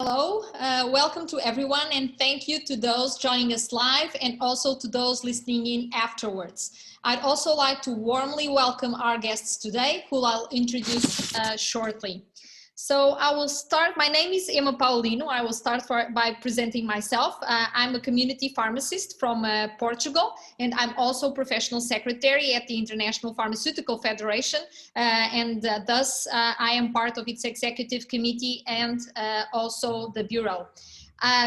Hello, welcome to everyone, and thank you to those joining us live and also to those listening in afterwards. I'd also like to warmly welcome our guests today, who I'll introduce shortly. So I will start. My name is Emma Paulino. I will start by presenting myself. I'm a community pharmacist from Portugal, and I'm also professional secretary at the International Pharmaceutical Federation, thus I am part of its executive committee and also the bureau.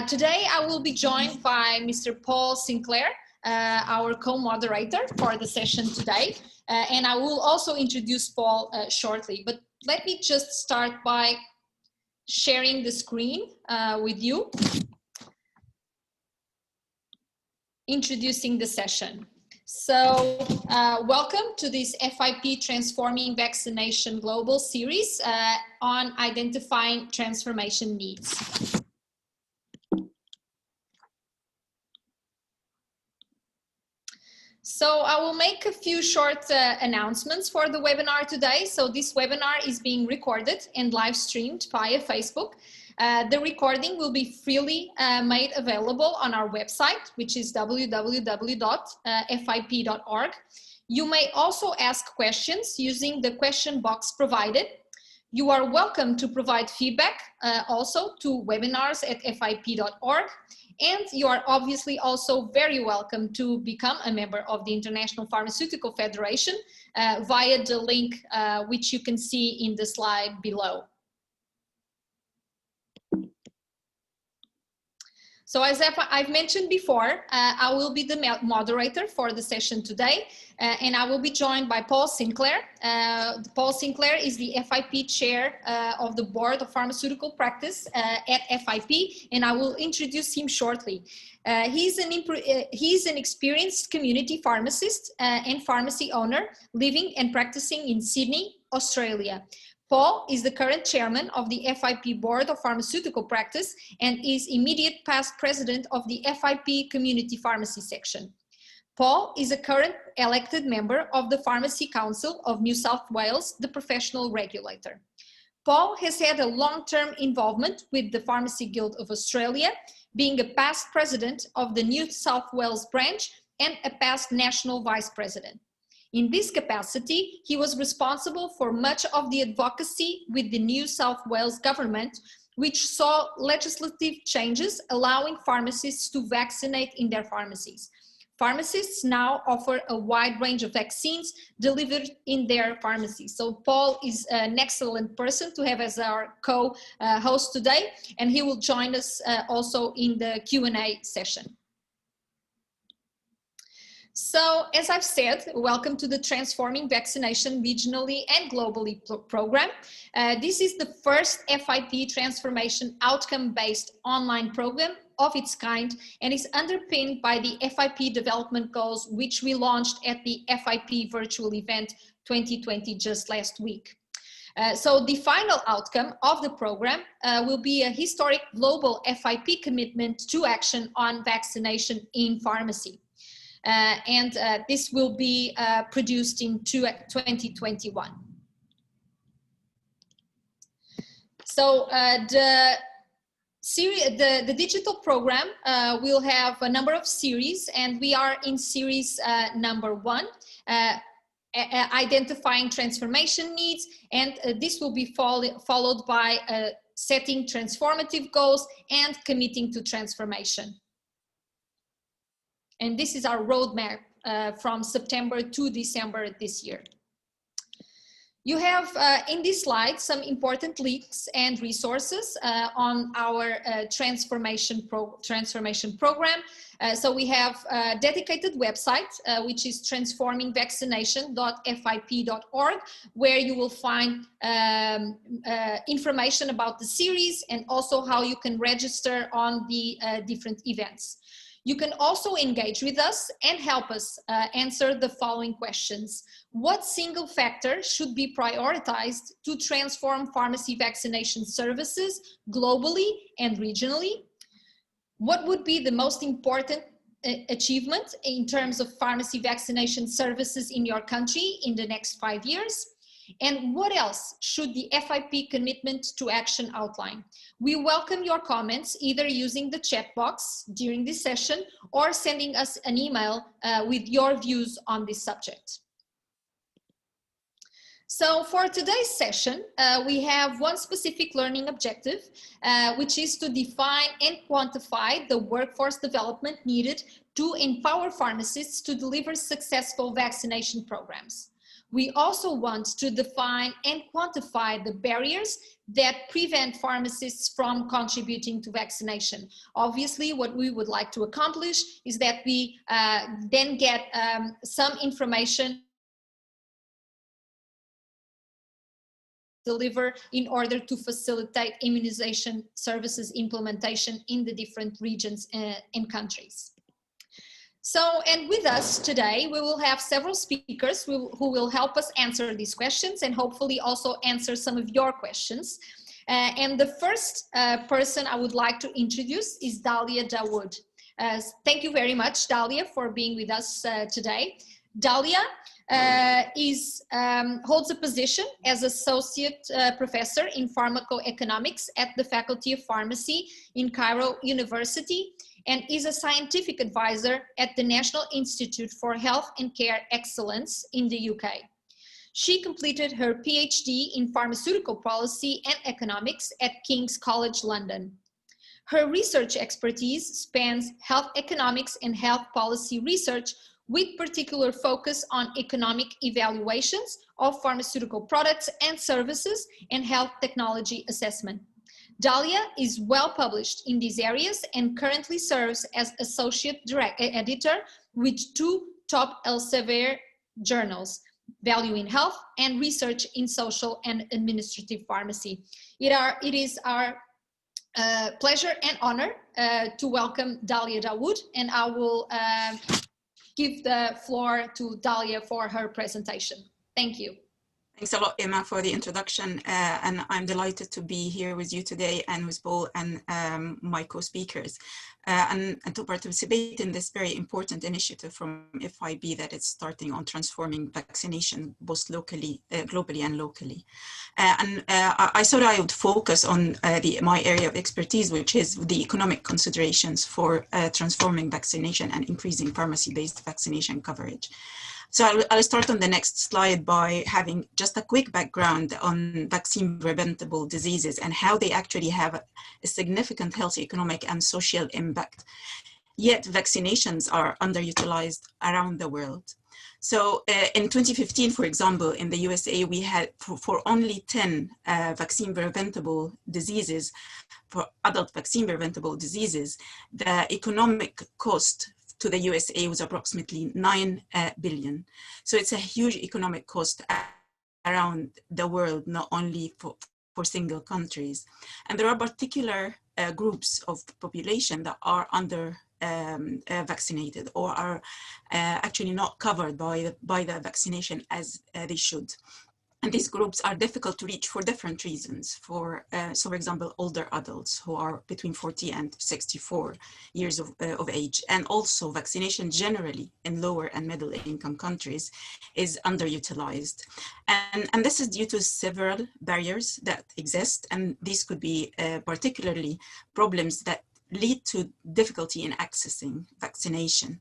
Today I will be joined by Mr. Paul Sinclair, our co-moderator for the session today, and I will also introduce Paul shortly. But let me just start by sharing the screen with you, introducing the session. So welcome to this FIP Transforming Vaccination Global series on identifying transformation needs. So I will make a few short announcements for the webinar today. So this webinar is being recorded and live streamed via Facebook. The recording will be freely made available on our website, which is www.fip.org. You may also ask questions using the question box provided. You are welcome to provide feedback also to webinars@fip.org. And you are obviously also very welcome to become a member of the International Pharmaceutical Federation via the link which you can see in the slide below. So as I've mentioned before, I will be the moderator for the session today, and I will be joined by Paul Sinclair. Paul Sinclair is the FIP chair of the Board of Pharmaceutical Practice at FIP, and I will introduce him shortly. He's an experienced community pharmacist and pharmacy owner living and practicing in Sydney, Australia. Paul is the current chairman of the FIP Board of Pharmaceutical Practice and is immediate past president of the FIP Community Pharmacy section. Paul is a current elected member of the Pharmacy Council of New South Wales, the professional regulator. Paul has had a long-term involvement with the Pharmacy Guild of Australia, being a past president of the New South Wales branch and a past national vice president. In this capacity, he was responsible for much of the advocacy with the New South Wales government, which saw legislative changes allowing pharmacists to vaccinate in their pharmacies. Pharmacists now offer a wide range of vaccines delivered in their pharmacies. So Paul is an excellent person to have as our co-host today, and he will join us also in the Q&A session. So, as I've said, welcome to the Transforming Vaccination Regionally and Globally program. This is the first FIP transformation outcome-based online program of its kind and is underpinned by the FIP development goals, which we launched at the FIP virtual event 2020 just last week. So the final outcome of the program will be a historic global FIP commitment to action on vaccination in pharmacy. This will be produced in 2021. So the digital program will have a number of series, and we are in series number 1, identifying transformation needs, and this will be followed by setting transformative goals and committing to transformation. And this is our roadmap from September to December this year. You have in this slide some important links and resources on our transformation program. So we have a dedicated website, which is transformingvaccination.fip.org, where you will find information about the series and also how you can register on the different events. You can also engage with us and help us answer the following questions. What single factor should be prioritized to transform pharmacy vaccination services globally and regionally? What would be the most important achievement in terms of pharmacy vaccination services in your country in the next 5 years? And what else should the FIP commitment to action outline? We welcome your comments, either using the chat box during this session or sending us an email with your views on this subject. So for today's session, we have one specific learning objective, which is to define and quantify the workforce development needed to empower pharmacists to deliver successful vaccination programs. We also want to define and quantify the barriers that prevent pharmacists from contributing to vaccination. Obviously, what we would like to accomplish is that we then get some information deliver in order to facilitate immunization services implementation in the different regions and countries. So, and with us today, we will have several speakers who will help us answer these questions and hopefully also answer some of your questions. And the first person I would like to introduce is Dalia Dawood. Thank you very much, Dalia, for being with us today. Dalia holds a position as Associate Professor in Pharmacoeconomics at the Faculty of Pharmacy in Cairo University and is a scientific advisor at the National Institute for Health and Care Excellence in the UK. She completed her PhD in Pharmaceutical Policy and Economics at King's College London. Her research expertise spans health economics and health policy research with particular focus on economic evaluations of pharmaceutical products and services and health technology assessment. Dalia is well published in these areas and currently serves as Associate Editor with 2 top Elsevier journals, Value in Health and Research in Social and Administrative Pharmacy. It is our pleasure and honor to welcome Dalia Dawood, and I will give the floor to Dalia for her presentation. Thank you. Thanks a lot, Emma, for the introduction, and I'm delighted to be here with you today and with Paul and my co-speakers and to participate in this very important initiative from FIB that is starting on transforming vaccination both locally, globally and locally. I thought I would focus on my area of expertise, which is the economic considerations for transforming vaccination and increasing pharmacy-based vaccination coverage. So I'll start on the next slide by having just a quick background on vaccine preventable diseases and how they actually have a significant health, economic, and social impact. Yet vaccinations are underutilized around the world. So in 2015, for example, in the USA, we had for only 10 vaccine preventable diseases, for adult vaccine preventable diseases, the economic cost to the USA was approximately 9 billion. So it's a huge economic cost around the world, not only for single countries. And there are particular groups of population that are under vaccinated or are actually not covered by the vaccination as they should. And these groups are difficult to reach for different reasons. So for example, older adults who are between 40 and 64 years of age. And also vaccination generally in lower and middle income countries is underutilized. And this is due to several barriers that exist. And these could be particularly problems that lead to difficulty in accessing vaccination.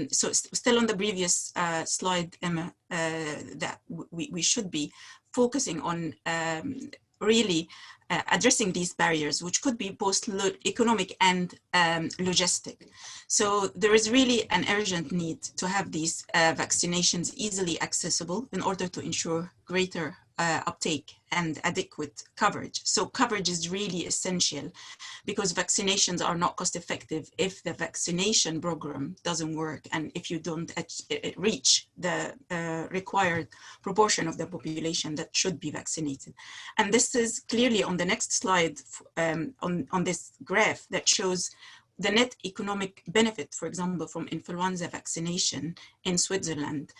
So still on the previous slide, Emma, that we should be focusing on really addressing these barriers, which could be both economic and logistic. So there is really an urgent need to have these vaccinations easily accessible in order to ensure greater uptake and adequate coverage. So coverage is really essential because vaccinations are not cost effective if the vaccination program doesn't work and if you don't reach the required proportion of the population that should be vaccinated. And this is clearly on the next slide on this graph that shows the net economic benefit, for example, from influenza vaccination in Switzerland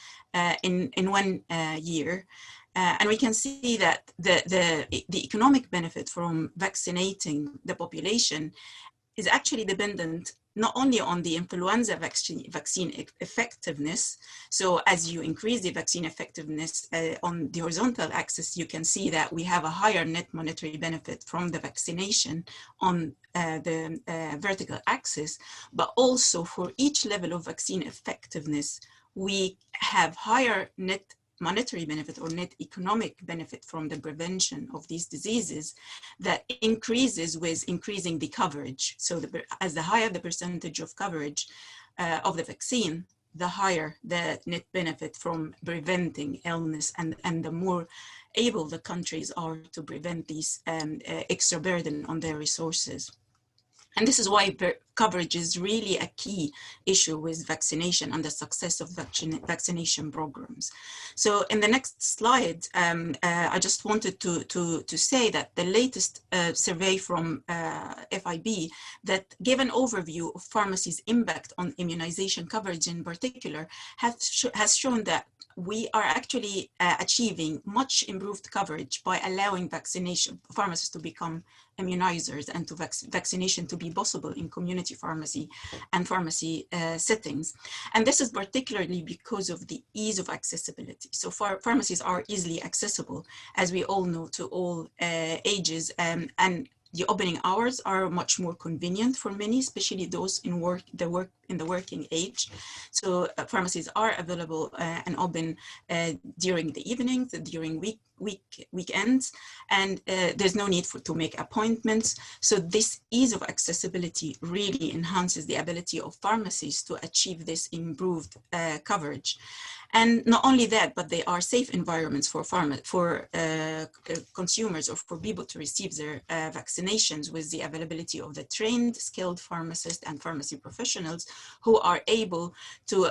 in 1 year. And we can see that the economic benefit from vaccinating the population is actually dependent not only on the influenza vaccine effectiveness. So as you increase the vaccine effectiveness on the horizontal axis, you can see that we have a higher net monetary benefit from the vaccination on the vertical axis, but also for each level of vaccine effectiveness, we have higher net monetary benefit or net economic benefit from the prevention of these diseases that increases with increasing the coverage. So as the higher the percentage of coverage of the vaccine, the higher the net benefit from preventing illness, and the more able the countries are to prevent these extra burden on their resources. And this is why coverage is really a key issue with vaccination and the success of vaccination programs. So in the next slide, I just wanted to say that the latest survey from FIB that gave an overview of pharmacy's impact on immunization coverage in particular has shown that we are actually achieving much improved coverage by allowing vaccination pharmacists to become immunizers and to vaccination to be possible in community pharmacy and pharmacy settings. And this is particularly because of the ease of accessibility. So pharmacies are easily accessible, as we all know, to all ages, and the opening hours are much more convenient for many, especially those in the working age. So pharmacies are available and open during the evenings, during weekends, and there's no need to make appointments. So this ease of accessibility really enhances the ability of pharmacies to achieve this improved coverage. And not only that, but they are safe environments for consumers or for people to receive their vaccinations, with the availability of the trained, skilled pharmacists and pharmacy professionals who are able to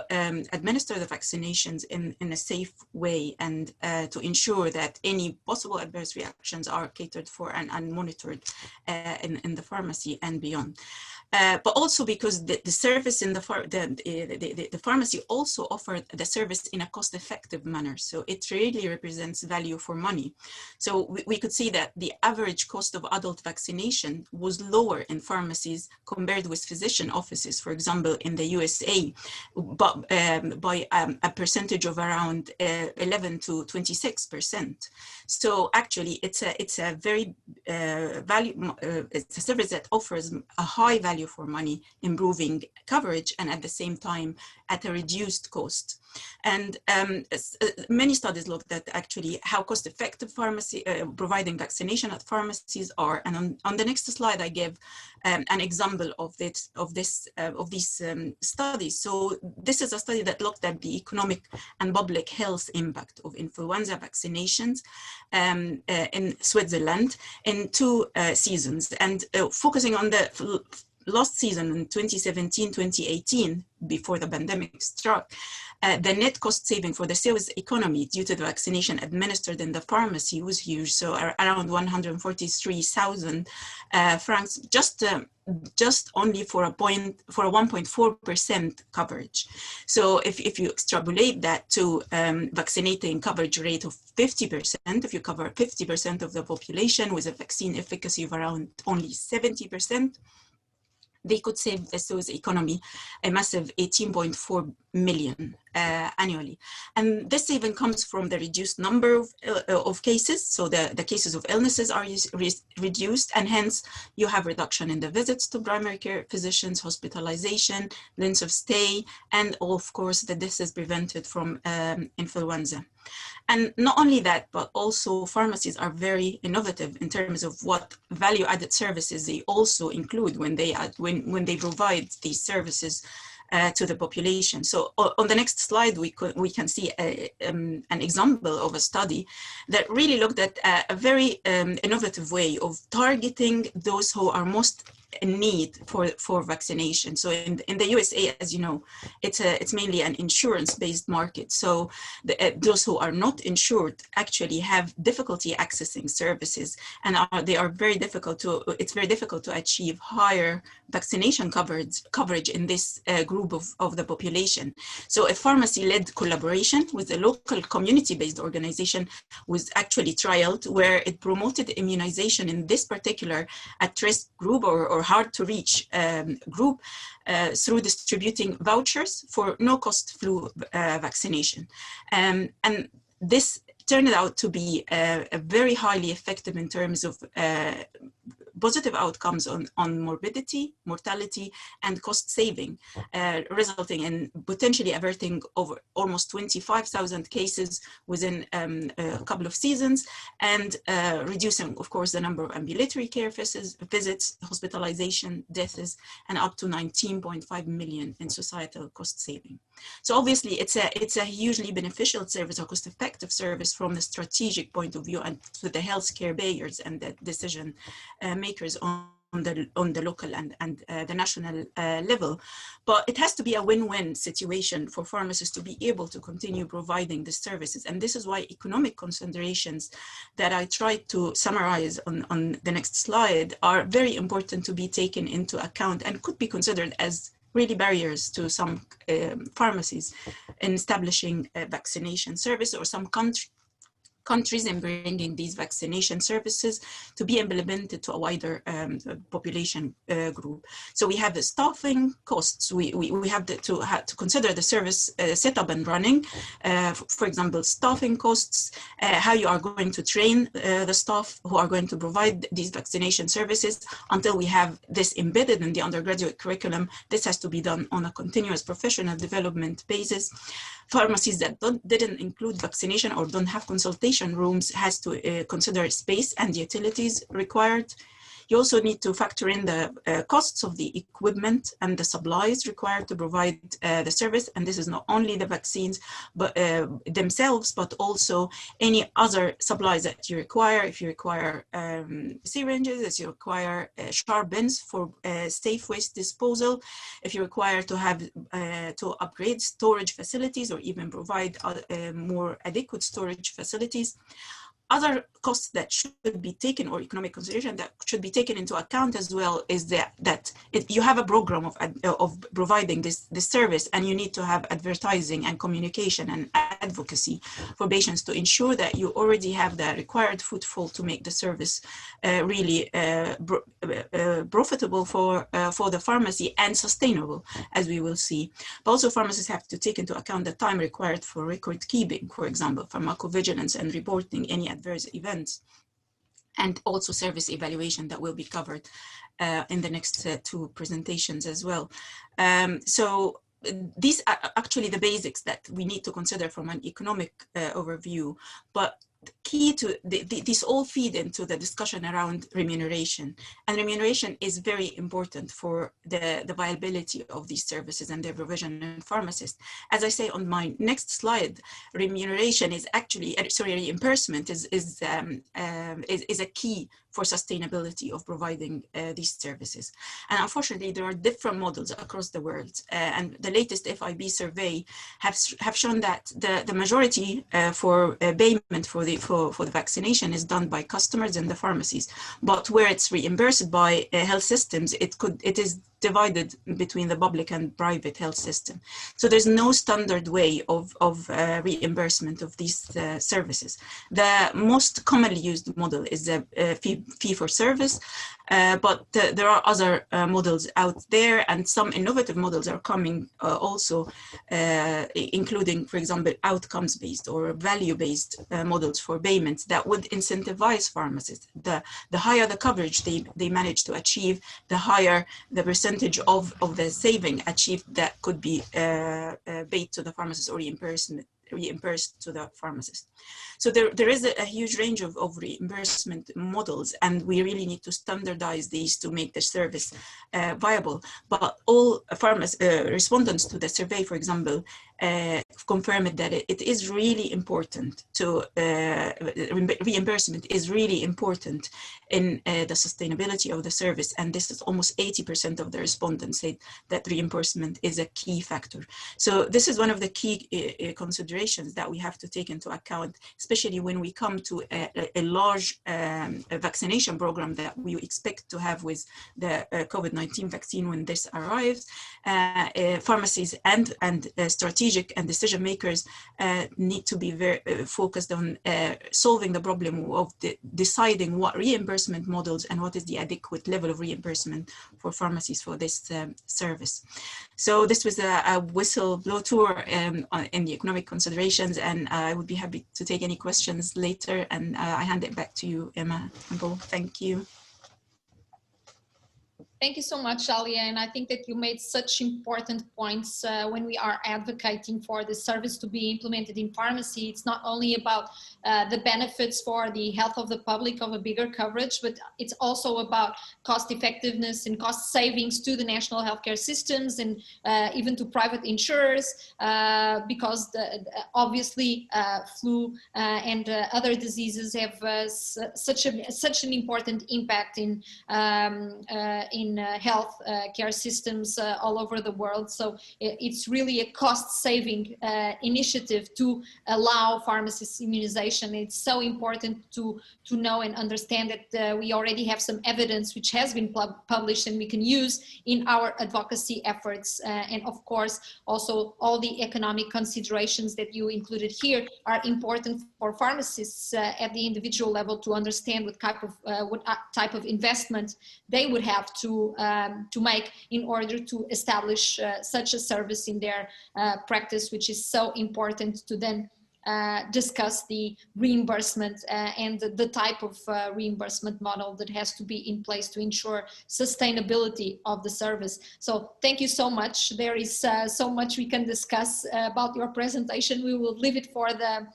administer the vaccinations in a safe way, and to ensure that any possible adverse reactions are catered for and monitored in the pharmacy and beyond. But also because the service in the pharmacy also offered the service in a cost-effective manner. So it really represents value for money. So we could see that the average cost of adult vaccination was lower in pharmacies compared with physician offices, for example, in the USA, but by a percentage of around 11 to 26%. So actually, it's a very it's a service that offers a high value for money, improving coverage, and at the same time at a reduced cost. And many studies looked at actually how cost-effective pharmacy providing vaccination at pharmacies are. And on the next slide, I give an example of these studies. So this is a study that looked at the economic and public health impact of influenza vaccinations in Switzerland in 2 seasons, and focusing on the last season in 2017-2018, before the pandemic struck, the net cost saving for the Swiss economy due to the vaccination administered in the pharmacy was huge, so around 143,000 francs, just only for a 1.4% coverage. So if you extrapolate that to vaccinating coverage rate of 50%, if you cover 50% of the population with a vaccine efficacy of around only 70%, they could save the Swiss economy a massive 18.4 million annually. And this even comes from the reduced number of cases. So the cases of illnesses are reduced, and hence you have reduction in the visits to primary care physicians, hospitalization, length of stay, and of course the deaths is prevented from influenza. And not only that, but also pharmacies are very innovative in terms of what value-added services they also include when they provide these services to the population. So on the next slide, we can see an example of a study that really looked at a very innovative way of targeting those who are most in need for vaccination. So in the USA, as you know, it's mainly an insurance-based market. So those who are not insured actually have difficulty accessing services, and it's very difficult to achieve higher vaccination coverage in this group of the population. So a pharmacy-led collaboration with a local community-based organization was actually trialed, where it promoted immunization in this particular at-risk group or or hard to reach group through distributing vouchers for no-cost flu vaccination. And this turned out to be very highly effective in terms of positive outcomes on morbidity, mortality, and cost saving, resulting in potentially averting over almost 25,000 cases within a couple of seasons, and reducing, of course, the number of ambulatory care visits, hospitalization, deaths, and up to 19.5 million in societal cost saving. So obviously, it's a hugely beneficial service, a cost-effective service from the strategic point of view and to the healthcare payers and the decision makers on the local and the national level. But it has to be a win-win situation for pharmacists to be able to continue providing the services. And this is why economic considerations that I tried to summarize on the next slide are very important to be taken into account and could be considered as really barriers to some pharmacies in establishing a vaccination service, or some countries in bringing these vaccination services to be implemented to a wider population group. So we have the staffing costs. We have to consider the service setup and running. For example, staffing costs, how you are going to train the staff who are going to provide these vaccination services until we have this embedded in the undergraduate curriculum. This has to be done on a continuous professional development basis. Pharmacies that didn't include vaccination or don't have consultation rooms has to consider space and utilities required. You also need to factor in the costs of the equipment and the supplies required to provide the service. And this is not only the vaccines but themselves, but also any other supplies that you require. If you require syringes, if you require sharp bins for safe waste disposal, if you require to have to upgrade storage facilities or even provide more adequate storage facilities. Other costs that should be taken, or economic consideration that should be taken into account as well, is that you have a program of providing this service, and you need to have advertising and communication and advocacy for patients to ensure that you already have the required footfall to make the service really profitable for the pharmacy and sustainable, as we will see. But also pharmacists have to take into account the time required for record keeping, for example, pharmacovigilance and reporting any adverse events, and also service evaluation that will be covered in the next two presentations as well. So these are actually the basics that we need to consider from an economic overview, but key to these all feed into the discussion around remuneration, and remuneration is very important for the viability of these services and their provision in pharmacists. As I say on my next slide, remuneration is actually, reimbursement is a key for sustainability of providing these services. And unfortunately, there are different models across the world, and the latest FIB survey have shown that the majority for payment for the vaccination is done by customers in the pharmacies, but where it's reimbursed by health systems, it is divided between the public and private health system. So there's no standard way of reimbursement of these services. The most commonly used model is a fee for service, but there are other models out there, and some innovative models are coming also, including, for example, outcomes-based or value-based models for payments that would incentivize pharmacists. The higher the coverage they manage to achieve, the higher the percentage of the saving achieved that could be paid to the pharmacist or reimbursed to the pharmacist. So there is a huge range of reimbursement models, and we really need to standardize these to make the service viable. But all respondents to the survey, for example, confirmed that it is really important to, reimbursement is really important in the sustainability of the service. And this is almost 80% of the respondents said that reimbursement is a key factor. So this is one of the key considerations that we have to take into account, especially when we come to a large vaccination program that we expect to have with the COVID-19 vaccine when this arrives. Pharmacies and strategic strategic and decision makers need to be very focused on solving the problem of deciding what reimbursement models and what is the adequate level of reimbursement for pharmacies for this service. So this was a whistle-blow tour in the economic considerations, and I would be happy to take any questions later, and I hand it back to you, Emma and Bo. Thank you. Thank you so much, Alia. And I think that you made such important points when we are advocating for the service to be implemented in pharmacy. It's not only about the benefits for the health of the public of a bigger coverage, but it's also about cost effectiveness and cost savings to the national healthcare systems and even to private insurers, because obviously flu and other diseases have such an important impact in health care systems all over the world. So it's really a cost-saving initiative to allow pharmacists immunization. It's so important to know and understand that we already have some evidence which has been published and we can use in our advocacy efforts. And of course, also all the economic considerations that you included here are important for pharmacists at the individual level to understand what type of investment they would have to make in order to establish such a service in their practice, which is so important to then discuss the reimbursement and the type of reimbursement model that has to be in place to ensure sustainability of the service. So thank you so much. There is so much we can discuss about your presentation. We will leave it for the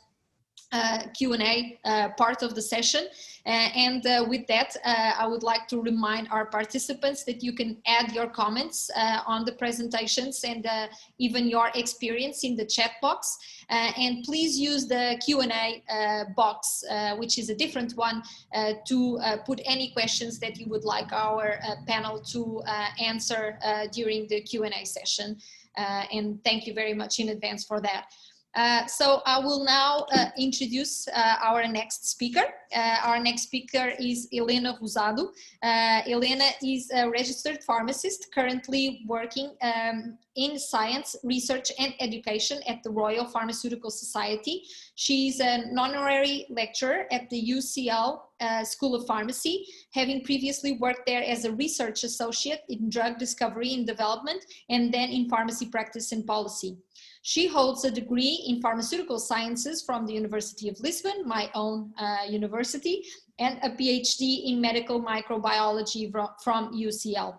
Q&A part of the session. With that, I would like to remind our participants that you can add your comments on the presentations and even your experience in the chat box. And please use the Q&A box, which is a different one, to put any questions that you would like our panel to answer during the Q&A session. And thank you very much in advance for that. So I will now introduce our next speaker. Our next speaker is Helena Rosado. Helena is a registered pharmacist currently working in science, research and education at the Royal Pharmaceutical Society. She's an honorary lecturer at the UCL School of Pharmacy, having previously worked there as a research associate in drug discovery and development, and then in pharmacy practice and policy. She holds a degree in pharmaceutical sciences from the University of Lisbon, my own university, and a PhD in medical microbiology from UCL.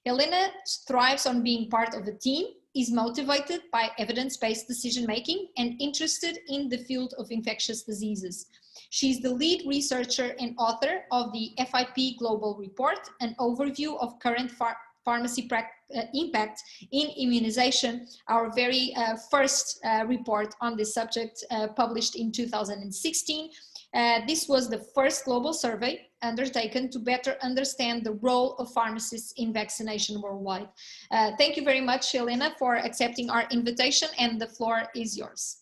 Helena thrives on being part of a team, is motivated by evidence-based decision-making, and interested in the field of infectious diseases. She's the lead researcher and author of the FIP Global Report, an overview of current pharmacy impact in immunization, our very first report on this subject published in 2016. This was the first global survey undertaken to better understand the role of pharmacists in vaccination worldwide. Thank you very much, Helena, for accepting our invitation, and the floor is yours.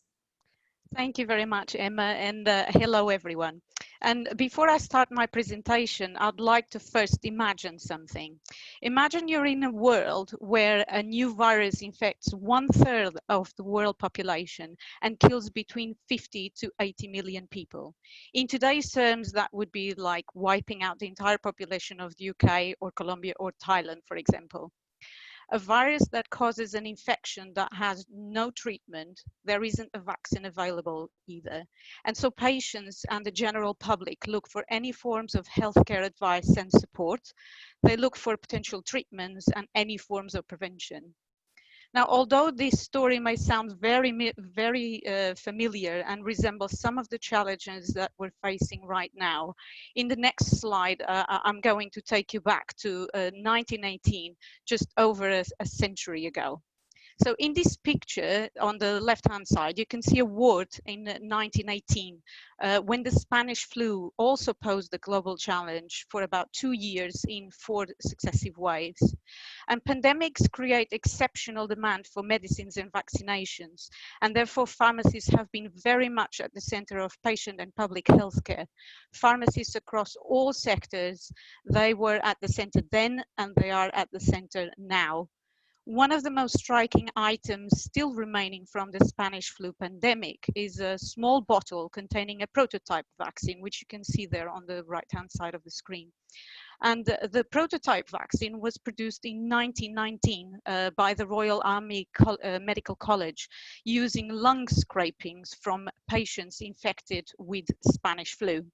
Thank you very much, Emma, and hello, everyone. And before I start my presentation, I'd like to first imagine something. Imagine you're in a world where a new virus infects 1/3 of the world population and kills between 50 to 80 million people. In today's terms, that would be like wiping out the entire population of the UK or Colombia or Thailand, for example. A virus that causes an infection that has no treatment, there isn't a vaccine available either. And so patients and the general public look for any forms of healthcare advice and support. They look for potential treatments and any forms of prevention. Now, although this story may sound very familiar and resembles some of the challenges that we're facing right now, in the next slide, I'm going to take you back to 1918, just over a century ago. So in this picture on the left-hand side, you can see a ward in 1918 when the Spanish flu also posed a global challenge for about 2 years in 4 successive waves. And pandemics create exceptional demand for medicines and vaccinations, and therefore pharmacies have been very much at the center of patient and public healthcare. Pharmacists across all sectors, they were at the center then and they are at the center now. One of the most striking items still remaining from the Spanish flu pandemic is a small bottle containing a prototype vaccine, which you can see there on the right-hand side of the screen. And the prototype vaccine was produced in 1919 by the Royal Army Medical College using lung scrapings from patients infected with Spanish flu.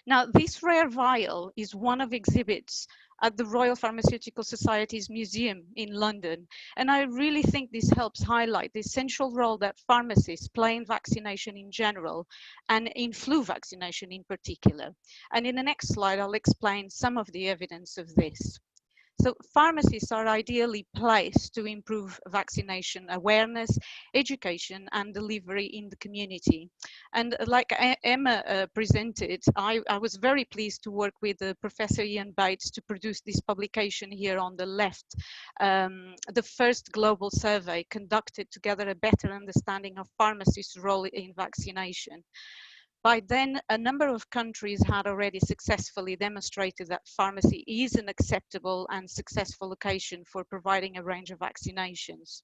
Now, this rare vial is one of exhibits at the Royal Pharmaceutical Society's museum in London. And I really think this helps highlight the essential role that pharmacists play in vaccination in general and in flu vaccination in particular. And in the next slide, I'll explain some of the evidence of this. So pharmacists are ideally placed to improve vaccination awareness, education and delivery in the community. And like Emma presented, I was very pleased to work with Professor Ian Bates to produce this publication here on the left, the first global survey conducted to gather a better understanding of pharmacists' role in vaccination. By then, a number of countries had already successfully demonstrated that pharmacy is an acceptable and successful location for providing a range of vaccinations.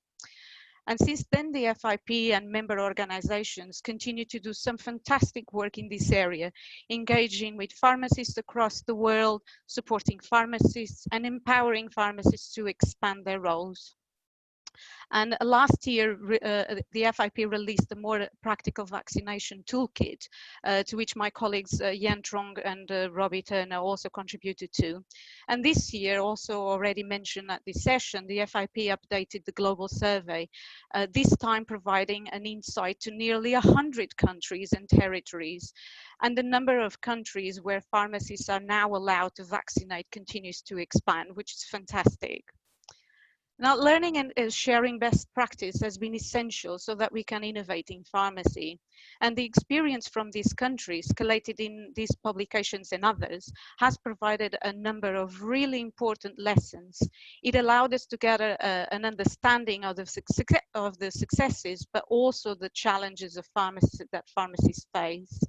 And since then, the FIP and member organizations continue to do some fantastic work in this area, engaging with pharmacists across the world, supporting pharmacists and empowering pharmacists to expand their roles. And last year, the FIP released a more practical vaccination toolkit, to which my colleagues Jan Trong and Robbie Turner also contributed to. And this year, also already mentioned at this session, the FIP updated the global survey, this time providing an insight to nearly 100 countries and territories. And the number of countries where pharmacists are now allowed to vaccinate continues to expand, which is fantastic. Now, learning and sharing best practice has been essential so that we can innovate in pharmacy. And the experience from these countries collated in these publications and others has provided a number of really important lessons. It allowed us to gather an understanding of the successes, but also the challenges of that pharmacists face.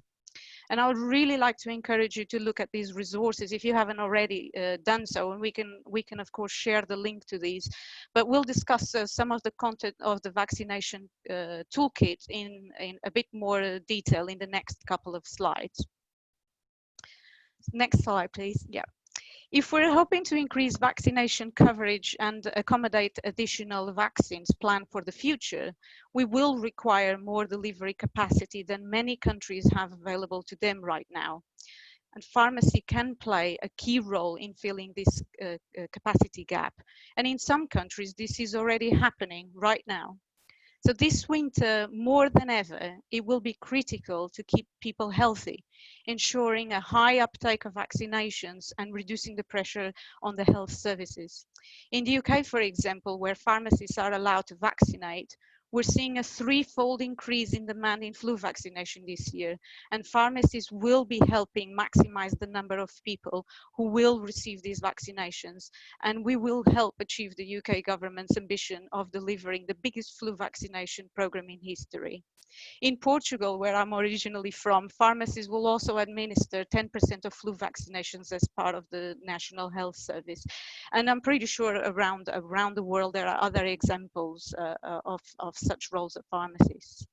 And I would really like to encourage you to look at these resources if you haven't already done so. And we can of course share the link to these, but we'll discuss some of the content of the vaccination toolkit in a bit more detail in the next couple of slides. Next slide, please. Yeah. If we're hoping to increase vaccination coverage and accommodate additional vaccines planned for the future, we will require more delivery capacity than many countries have available to them right now. And pharmacy can play a key role in filling this capacity gap. And in some countries, this is already happening right now. So this winter, more than ever, it will be critical to keep people healthy, ensuring a high uptake of vaccinations and reducing the pressure on the health services. In the UK, for example, where pharmacists are allowed to vaccinate, we're seeing a threefold increase in demand in flu vaccination this year, and pharmacists will be helping maximize the number of people who will receive these vaccinations, and we will help achieve the UK government's ambition of delivering the biggest flu vaccination program in history. In Portugal, where I'm originally from, pharmacists will also administer 10% of flu vaccinations as part of the National Health Service. And I'm pretty sure around the world there are other examples of such roles of pharmacists.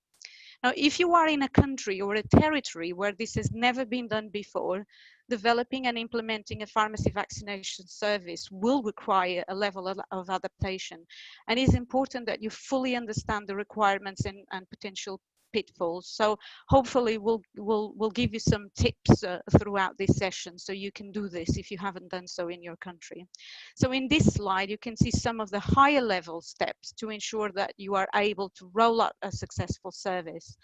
Now, if you are in a country or a territory where this has never been done before, developing and implementing a pharmacy vaccination service will require a level of adaptation. And it's important that you fully understand the requirements and potential pitfalls. So hopefully we'll give you some tips throughout this session so you can do this if you haven't done so in your country. So in this slide, you can see some of the higher level steps to ensure that you are able to roll out a successful service.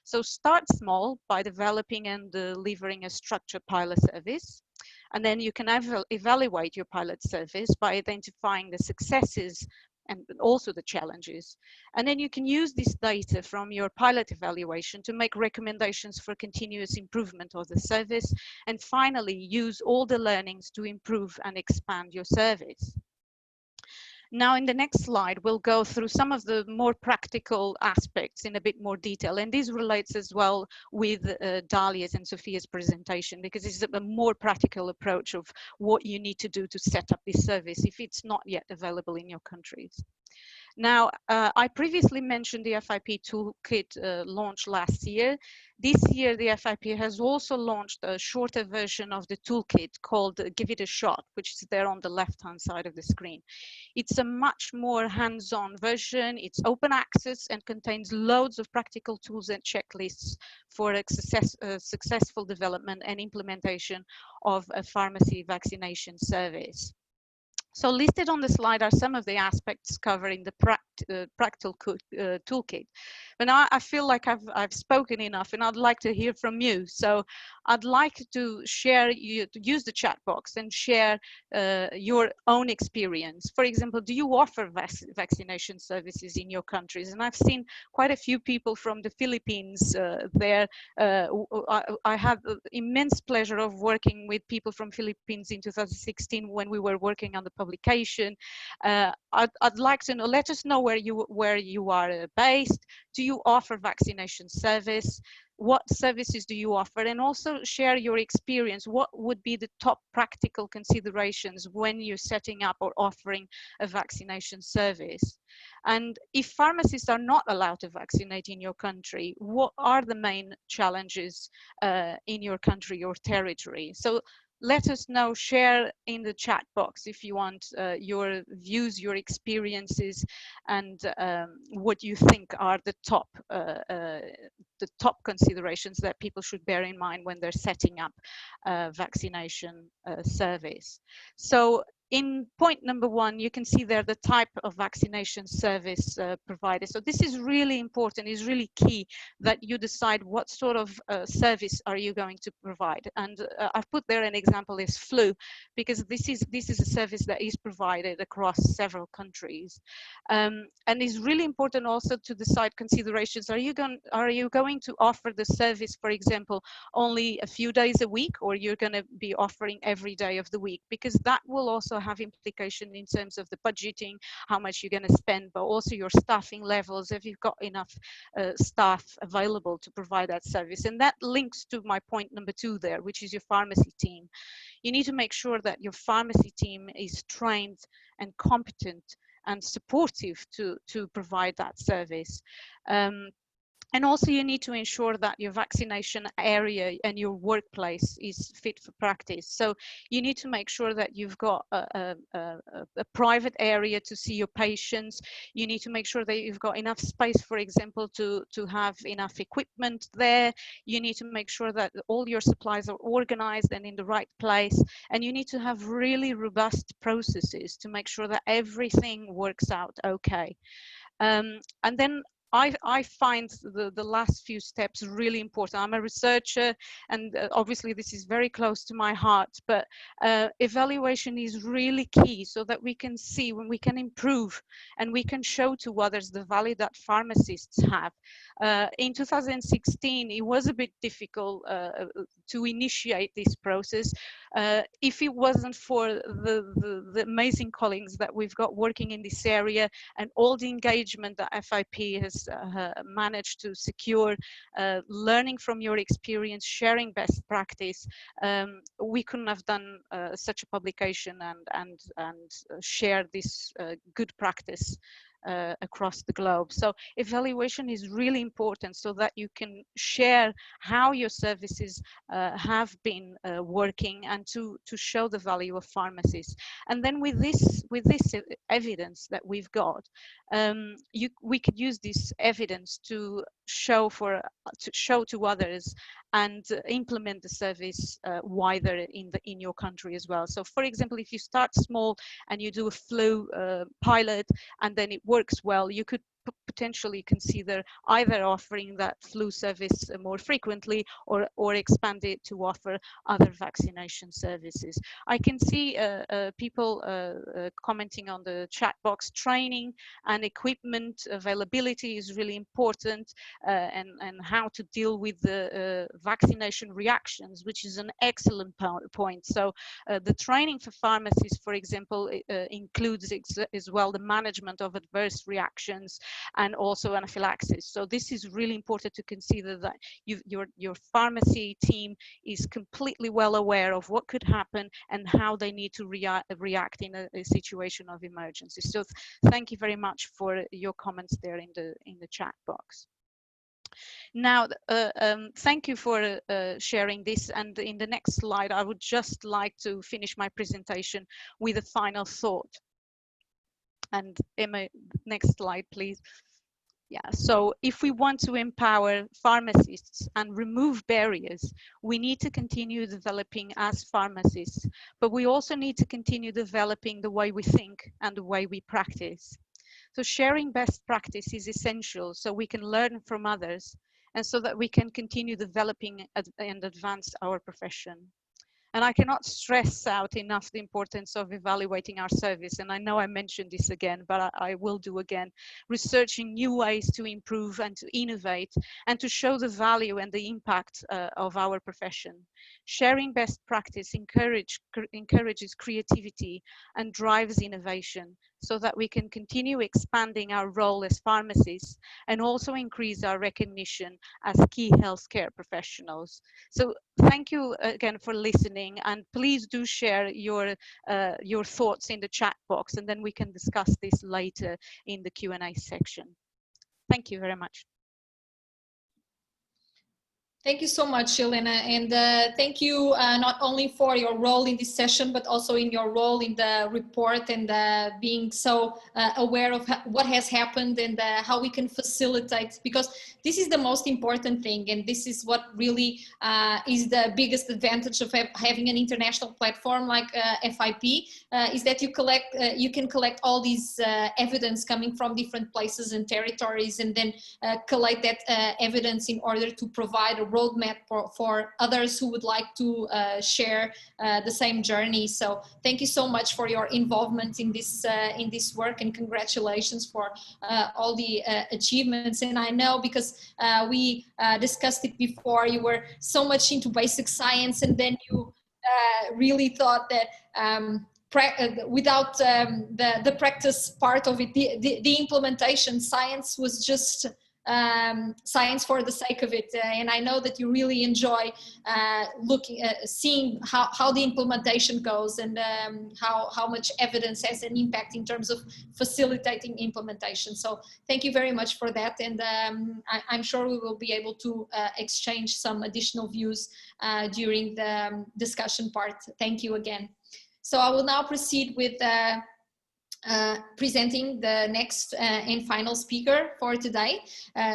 So start small by developing and delivering a structured pilot service. And then you can evaluate your pilot service by identifying the successes and also the challenges. And then you can use this data from your pilot evaluation to make recommendations for continuous improvement of the service. And finally, use all the learnings to improve and expand your service. Now, in the next slide, we'll go through some of the more practical aspects in a bit more detail. And this relates as well with Dalia's and Sophia's presentation, because it's a more practical approach of what you need to do to set up this service if it's not yet available in your countries. Now, I previously mentioned the FIP toolkit launch last year. This year, the FIP has also launched a shorter version of the toolkit called Give It a Shot, which is there on the left-hand side of the screen. It's a much more hands-on version. It's open access and contains loads of practical tools and checklists for a successful development and implementation of a pharmacy vaccination service. So listed on the slide are some of the aspects covering the practical toolkit. But now I feel like I've spoken enough and I'd like to hear from you. So I'd like to use the chat box and share your own experience. For example, do you offer vaccination services in your countries? And I've seen quite a few people from the Philippines there. I had the immense pleasure of working with people from Philippines in 2016 when we were working on the publication. I'd like to know, let us know where you are based. Do you offer vaccination service? What services do you offer? And also share your experience. What would be the top practical considerations when you're setting up or offering a vaccination service? And if pharmacists are not allowed to vaccinate in your country, what are the main challenges in your country or territory? So let us know, share in the chat box if you want your views, your experiences, and what you think are the top considerations that people should bear in mind when they're setting up a vaccination service. So in point number 1, you can see there the type of vaccination service provided. So this is really important, is really key that you decide what sort of service are you going to provide. And I've put there an example is flu, because this is a service that is provided across several countries. And it's really important also to decide considerations. Are you going to offer the service, for example, only a few days a week, or you're going to be offering every day of the week? Because that will also have implication in terms of the budgeting, how much you're going to spend, but also your staffing levels, if you've got enough staff available to provide that service. And that links to my point number 2 there, which is your pharmacy team. You need to make sure that your pharmacy team is trained and competent and supportive to provide that service. And also you need to ensure that your vaccination area and your workplace is fit for practice. So you need to make sure that you've got a private area to see your patients. You need to make sure that you've got enough space, for example, to have enough equipment there. You need to make sure that all your supplies are organized and in the right place. And you need to have really robust processes to make sure that everything works out okay. And then I find the last few steps really important. I'm a researcher, and obviously this is very close to my heart, but evaluation is really key so that we can see when we can improve and we can show to others the value that pharmacists have. In 2016, it was a bit difficult to initiate this process. If it wasn't for the amazing colleagues that we've got working in this area and all the engagement that FIP has managed to secure, learning from your experience, sharing best practice, we couldn't have done such a publication and share this good practice across the globe. So evaluation is really important so that you can share how your services have been working and to show the value of pharmacies. And then with this evidence that we've got, we could use this evidence to show to others and implement the service wider in your country as well. So for example, if you start small and you do a flu pilot and then it works well, you could potentially consider either offering that flu service more frequently or expand it to offer other vaccination services. I can see people commenting on the chat box. Training and equipment availability is really important, and how to deal with the vaccination reactions, which is an excellent point. So the training for pharmacists, for example, includes as well the management of adverse reactions and also anaphylaxis. So this is really important to consider, that your pharmacy team is completely well aware of what could happen and how they need to react in a situation of emergency. So thank you very much for your comments there in the chat box. Now, thank you for sharing this. And in the next slide, I would just like to finish my presentation with a final thought. And Emma, next slide, please. Yeah, so if we want to empower pharmacists and remove barriers, we need to continue developing as pharmacists, but we also need to continue developing the way we think and the way we practice. So sharing best practice is essential so we can learn from others and so that we can continue developing and advance our profession. And I cannot stress out enough the importance of evaluating our service. And I know I mentioned this again, but I will do again. Researching new ways to improve and to innovate and to show the value and the impact of our profession. Sharing best practice encourages creativity and drives innovation so that we can continue expanding our role as pharmacists and also increase our recognition as key healthcare professionals. So thank you again for listening, and please do share your thoughts in the chat box, and then we can discuss this later in the Q&A section. Thank you very much. Thank you so much, Elena, and thank you not only for your role in this session, but also in your role in the report and being so aware of what has happened and how we can facilitate, because this is the most important thing, and this is what really is the biggest advantage of having an international platform like FIP, is that you can collect all these evidence coming from different places and territories, and then collect that evidence in order to provide a roadmap for others who would like to share the same journey. So thank you so much for your involvement in this work, and congratulations for all the achievements. And I know, because we discussed it before, you were so much into basic science, and then you really thought that without the practice part of it, the implementation, science was just science for the sake of it. And I know that you really enjoy seeing how the implementation goes, and how much evidence has an impact in terms of facilitating implementation. So thank you very much for that. And I'm sure we will be able to exchange some additional views during the discussion part. Thank you again. So I will now proceed with presenting the next and final speaker for today.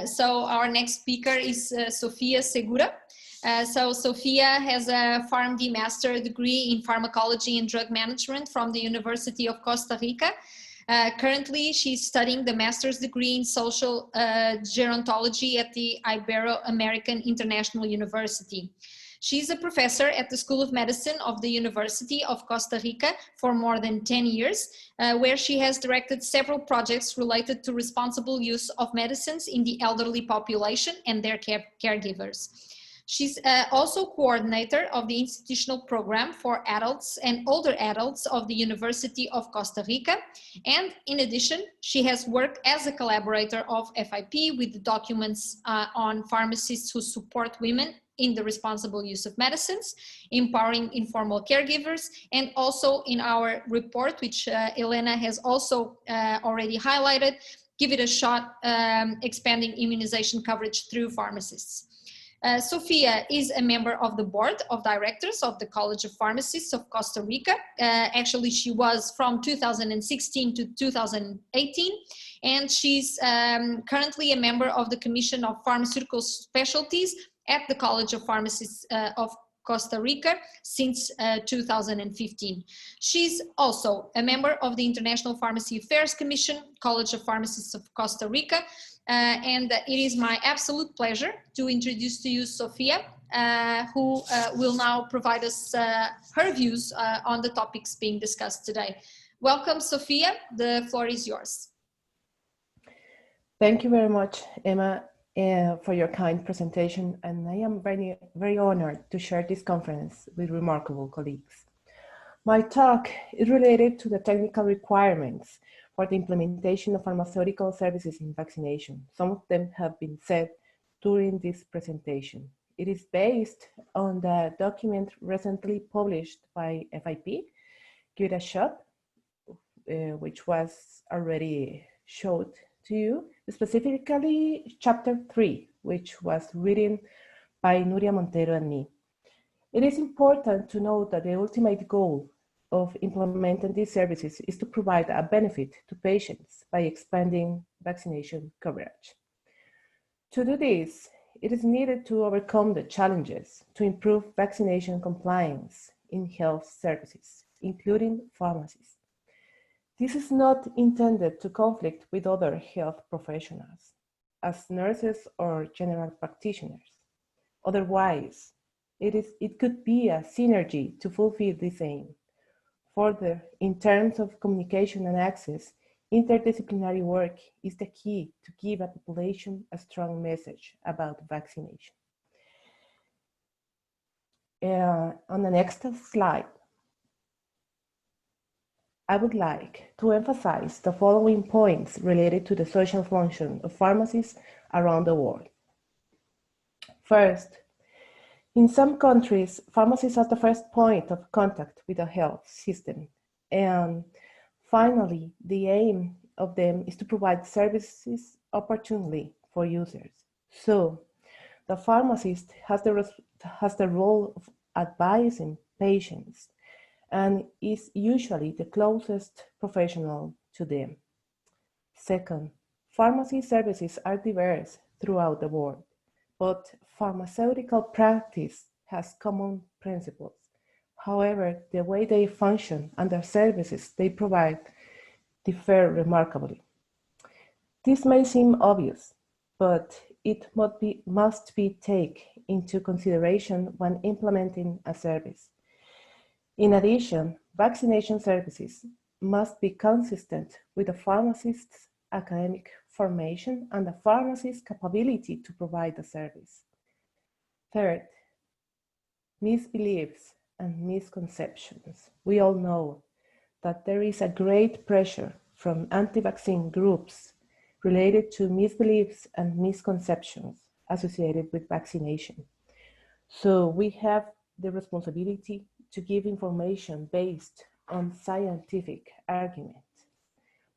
So our next speaker is Sofia Segura. So Sofia has a PharmD Master degree in Pharmacology and Drug Management from the University of Costa Rica. Currently, she's studying the master's degree in social gerontology at the Ibero-American International University. She's a professor at the School of Medicine of the University of Costa Rica for more than 10 years, where she has directed several projects related to responsible use of medicines in the elderly population and their caregivers. She's also coordinator of the institutional program for adults and older adults of the University of Costa Rica. And in addition, she has worked as a collaborator of FIP with the documents on pharmacists who support women in the responsible use of medicines, empowering informal caregivers, and also in our report, which Elena has also already highlighted, Give It a Shot, expanding immunization coverage through pharmacists. Sofia is a member of the board of directors of the College of Pharmacists of Costa Rica. Actually, she was from 2016 to 2018, and she's currently a member of the Commission of Pharmaceutical Specialties at the College of Pharmacists of Costa Rica since 2015. She's also a member of the International Pharmacy Affairs Commission, College of Pharmacists of Costa Rica, and it is my absolute pleasure to introduce to you Sofia, who will now provide us her views on the topics being discussed today. Welcome, Sofia. The floor is yours. Thank you very much, Emma, for your kind presentation, and I am very honored to share this conference with remarkable colleagues. My talk is related to the technical requirements for the implementation of pharmaceutical services in vaccination. Some of them have been said during this presentation. It is based on the document recently published by FIP, Give It a Shot, which was already showed to you, specifically chapter 3, which was written by Nuria Montero and me. It is important to note that the ultimate goal of implementing these services is to provide a benefit to patients by expanding vaccination coverage. To do this, it is needed to overcome the challenges to improve vaccination compliance in health services, including pharmacies. This is not intended to conflict with other health professionals, as nurses or general practitioners. Otherwise, it could be a synergy to fulfill this aim. Further, in terms of communication and access, interdisciplinary work is the key to give a population a strong message about vaccination. On the next slide, I would like to emphasize the following points related to the social function of pharmacies around the world. First, in some countries, pharmacies are the first point of contact with the health system. And finally, the aim of them is to provide services opportunely for users. So, the pharmacist has the role of advising patients and is usually the closest professional to them. Second, pharmacy services are diverse throughout the world, but pharmaceutical practice has common principles. However, the way they function and the services they provide differ remarkably. This may seem obvious, but it must be taken into consideration when implementing a service. In addition, vaccination services must be consistent with the pharmacist's academic formation and the pharmacist's capability to provide the service. Third, misbeliefs and misconceptions. We all know that there is a great pressure from anti-vaccine groups related to misbeliefs and misconceptions associated with vaccination. So we have the responsibility to give information based on scientific arguments.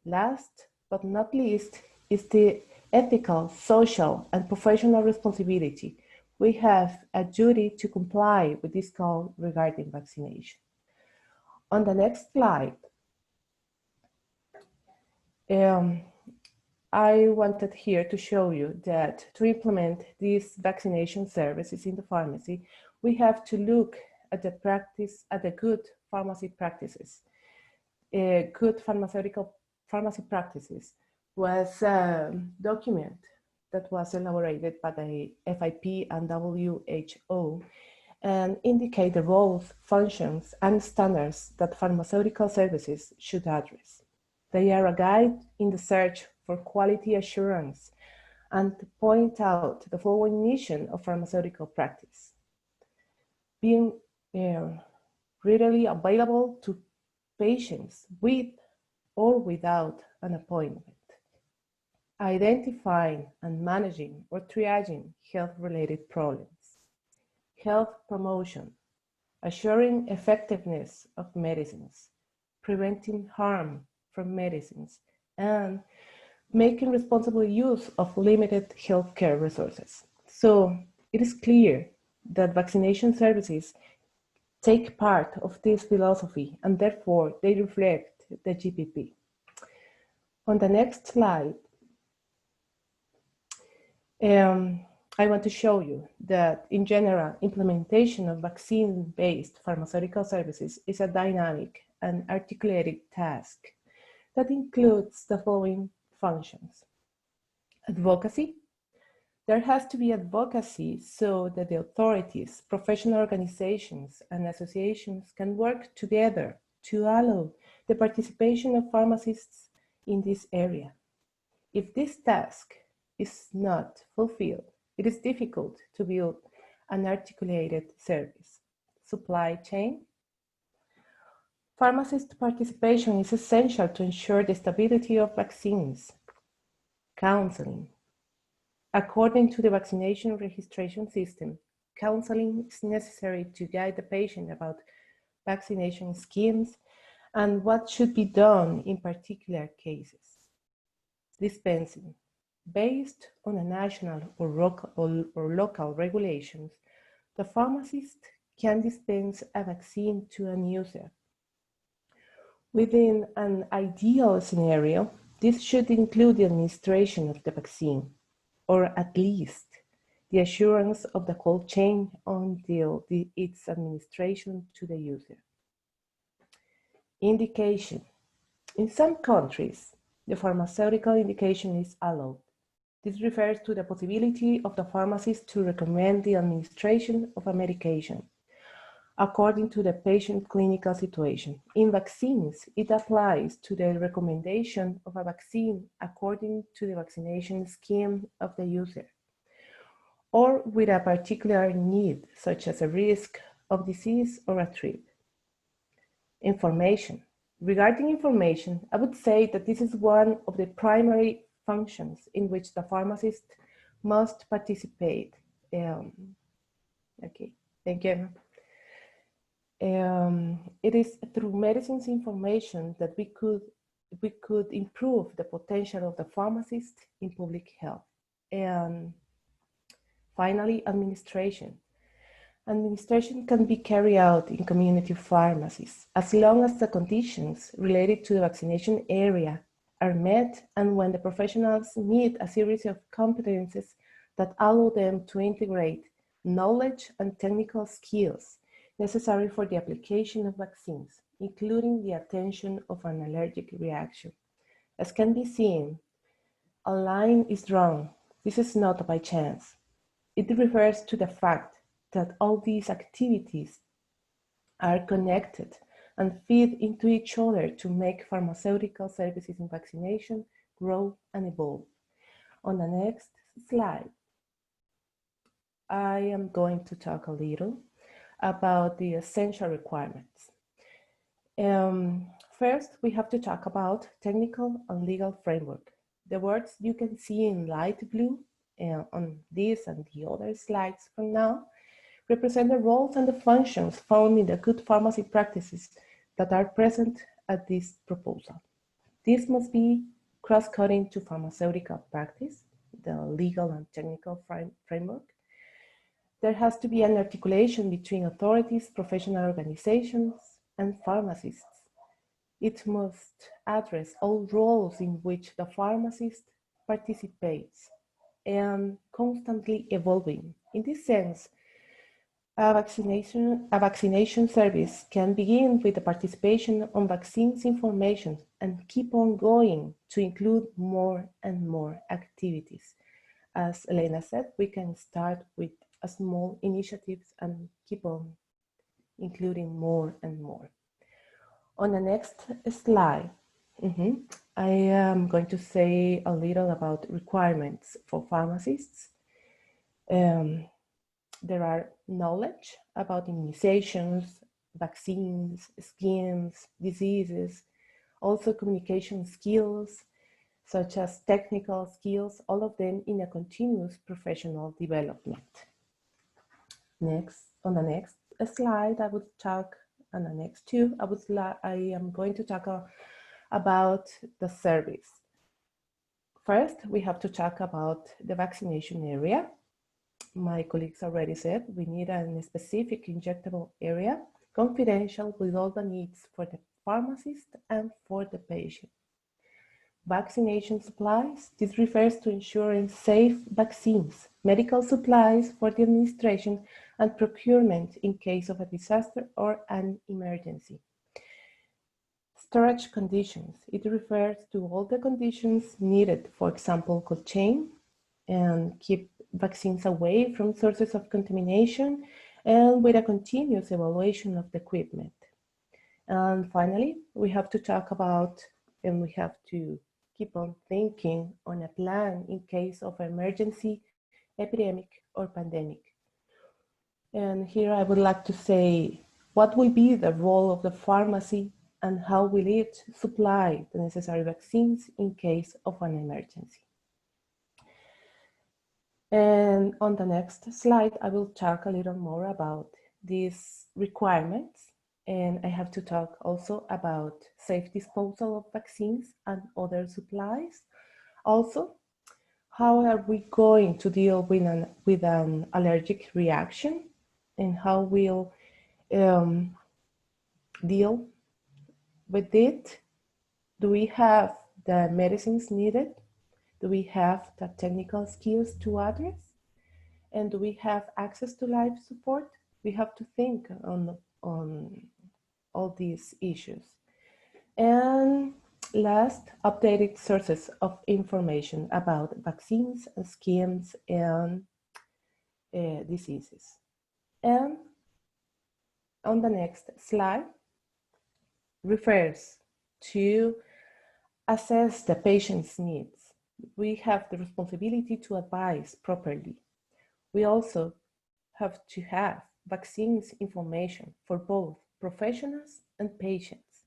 Last but not least is the ethical, social, and professional responsibility. We have a duty to comply with this call regarding vaccination. On the next slide, I wanted here to show you that to implement these vaccination services in the pharmacy, we have to look at the good pharmacy practices. Good pharmacy practices was a document that was elaborated by the FIP and WHO and indicate the roles, functions, and standards that pharmaceutical services should address. They are a guide in the search for quality assurance and point out the following mission of pharmaceutical practice: being readily available to patients with or without an appointment, identifying and managing or triaging health-related problems, health promotion, assuring effectiveness of medicines, preventing harm from medicines, and making responsible use of limited healthcare resources. So it is clear that vaccination services take part of this philosophy and therefore they reflect the GPP. On the next slide, I want to show you that in general, implementation of vaccine-based pharmaceutical services is a dynamic and articulated task that includes the following functions. Advocacy. There has to be advocacy so that the authorities, professional organizations, and associations can work together to allow the participation of pharmacists in this area. If this task is not fulfilled, it is difficult to build an articulated service. Supply chain. Pharmacist participation is essential to ensure the stability of vaccines. Counseling. According to the vaccination registration system, counseling is necessary to guide the patient about vaccination schemes and what should be done in particular cases. Dispensing. Based on a national or local regulations, the pharmacist can dispense a vaccine to an user. Within an ideal scenario, this should include the administration of the vaccine, or at least the assurance of the cold chain until its administration to the user. Indication. In some countries, the pharmaceutical indication is allowed. This refers to the possibility of the pharmacist to recommend the administration of a medication according to the patient clinical situation. In vaccines, it applies to the recommendation of a vaccine according to the vaccination scheme of the user, or with a particular need, such as a risk of disease or a trip. Information. Regarding information, I would say that this is one of the primary functions in which the pharmacist must participate. Okay, thank you. It is through medicines information that we could improve the potential of the pharmacist in public health. And finally, administration. Administration can be carried out in community pharmacies as long as the conditions related to the vaccination area are met and when the professionals meet a series of competences that allow them to integrate knowledge and technical skills necessary for the application of vaccines, including the attention of an allergic reaction. As can be seen, a line is drawn. This is not by chance. It refers to the fact that all these activities are connected and feed into each other to make pharmaceutical services in vaccination grow and evolve. On the next slide, I am going to talk a little about the essential requirements. First, we have to talk about technical and legal framework. The words you can see in light blue on this and the other slides from now represent the roles and the functions found in the good pharmacy practices that are present at this proposal. This must be cross-cutting to pharmaceutical practice, the legal and technical framework. There has to be an articulation between authorities, professional organizations, and pharmacists. It must address all roles in which the pharmacist participates and constantly evolving. In this sense, a vaccination service can begin with the participation on vaccines information and keep on going to include more and more activities. As Elena said, we can start with a small initiatives and keep on including more and more. On the next slide, I am going to say a little about requirements for pharmacists. There are knowledge about immunizations, vaccines, schemes, diseases, also communication skills, such as technical skills, all of them in a continuous professional development. Next, on the next slide, I would talk, on the next two, I am going to talk about the service. First, we have to talk about the vaccination area. My colleagues already said we need a specific injectable area, confidential with all the needs for the pharmacist and for the patient. vaccination supplies. This refers to ensuring safe vaccines, medical supplies for the administration, and procurement in case of a disaster or an emergency. Storage conditions. It refers to all the conditions needed, for example, cold chain, and keep vaccines away from sources of contamination, and with a continuous evaluation of the equipment. And finally, we have to talk about, and we have to keep on thinking on a plan in case of emergency, epidemic, or pandemic. And here I would like to say, what will be the role of the pharmacy and how will it supply the necessary vaccines in case of an emergency? And on the next slide, I will talk a little more about these requirements. And I have to talk also about safe disposal of vaccines and other supplies. Also, how are we going to deal with an allergic reaction, and how we'll deal with it? Do we have the medicines needed? Do we have the technical skills to address? And do we have access to life support? We have to think on all these issues. And last, updated sources of information about vaccines and schemes and diseases. And on the next slide, refers to assess the patient's needs. We have the responsibility to advise properly. We also have to have vaccines information for both professionals and patients.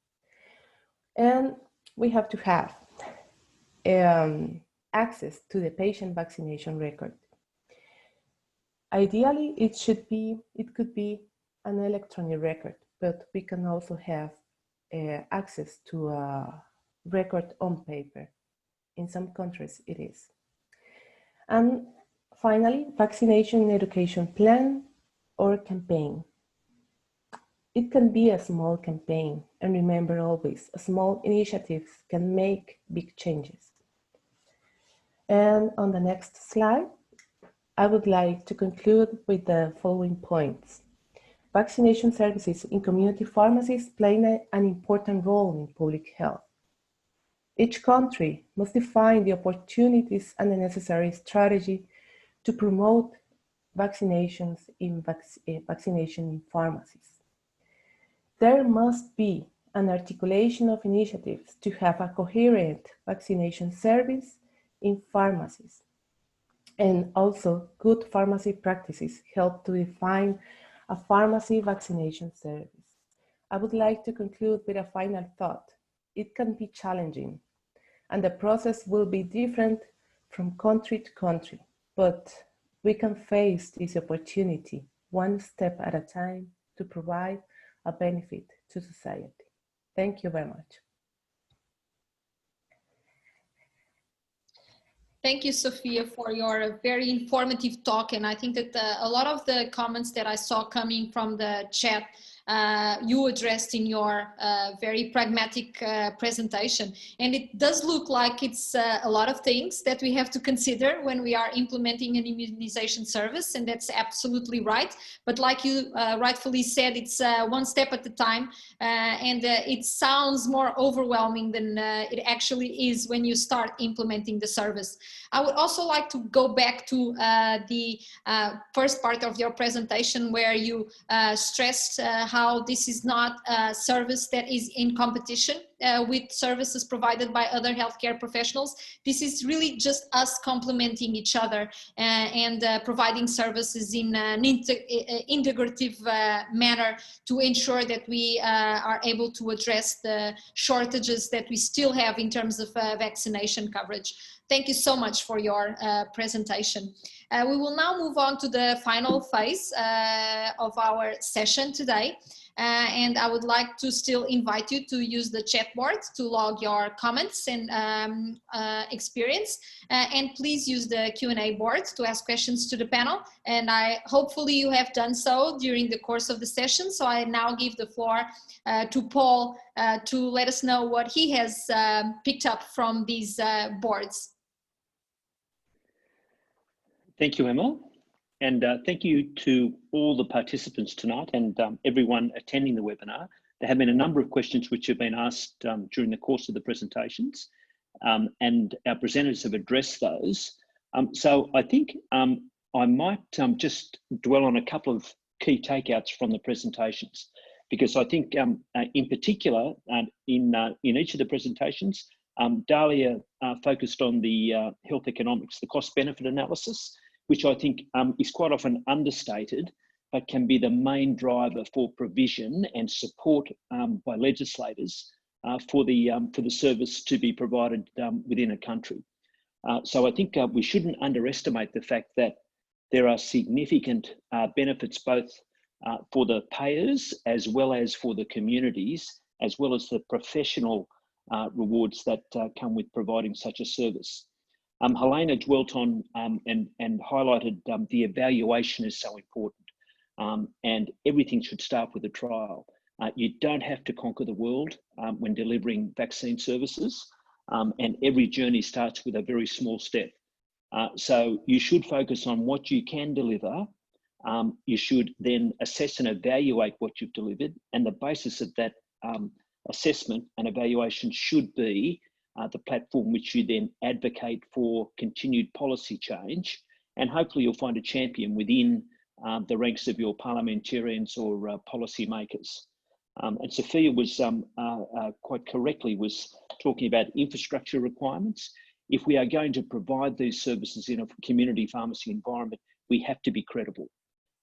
And we have to have access to the patient vaccination record. Ideally, it could be an electronic record, but we can also have access to a record on paper. In some countries, it is. And finally, vaccination education plan or campaign. It can be a small campaign, and remember always, small initiatives can make big changes. And on the next slide, I would like to conclude with the following points. Vaccination services in community pharmacies play an important role in public health. Each country must define the opportunities and the necessary strategy to promote vaccination in pharmacies. There must be an articulation of initiatives to have a coherent vaccination service in pharmacies. And also, good pharmacy practices help to define a pharmacy vaccination service. I would like to conclude with a final thought. It can be challenging, and the process will be different from country to country, but we can face this opportunity one step at a time to provide a benefit to society. Thank you very much. Thank you, Sophia, for your very informative talk. And I think that a lot of the comments that I saw coming from the chat, you addressed in your very pragmatic presentation. And it does look like it's a lot of things that we have to consider when we are implementing an immunization service, and that's absolutely right. But like you rightfully said, it's one step at a time, and it sounds more overwhelming than it actually is when you start implementing the service. I would also like to go back to the first part of your presentation where you stressed how this is not a service that is in competition with services provided by other healthcare professionals. This is really just us complementing each other and providing services in an integrative manner to ensure that we are able to address the shortages that we still have in terms of vaccination coverage. Thank you so much for your presentation. We will now move on to the final phase of our session today. And I would like to still invite you to use the chat board to log your comments and experience. And please use the Q&A board to ask questions to the panel. And hopefully you have done so during the course of the session. So I now give the floor to Paul to let us know what he has picked up from these boards. Thank you, Emma. And thank you to all the participants tonight and everyone attending the webinar. There have been a number of questions which have been asked during the course of the presentations, and our presenters have addressed those. So I think I might just dwell on a couple of key takeouts from the presentations, because I think in particular, in each of the presentations, Dalia focused on the health economics, the cost-benefit analysis, which I think is quite often understated, but can be the main driver for provision and support by legislators for the service to be provided within a country. So I think we shouldn't underestimate the fact that there are significant benefits both for the payers as well as for the communities, as well as the professional rewards that come with providing such a service. Helena dwelt on and highlighted the evaluation is so important, and everything should start with a trial. You don't have to conquer the world when delivering vaccine services, and every journey starts with a very small step. So you should focus on what you can deliver. You should then assess and evaluate what you've delivered, and the basis of that assessment and evaluation should be the platform which you then advocate for continued policy change, and hopefully you'll find a champion within the ranks of your parliamentarians or policy makers. And Sophia was quite correctly was talking about infrastructure requirements. If we are going to provide these services in a community pharmacy environment, we have to be credible,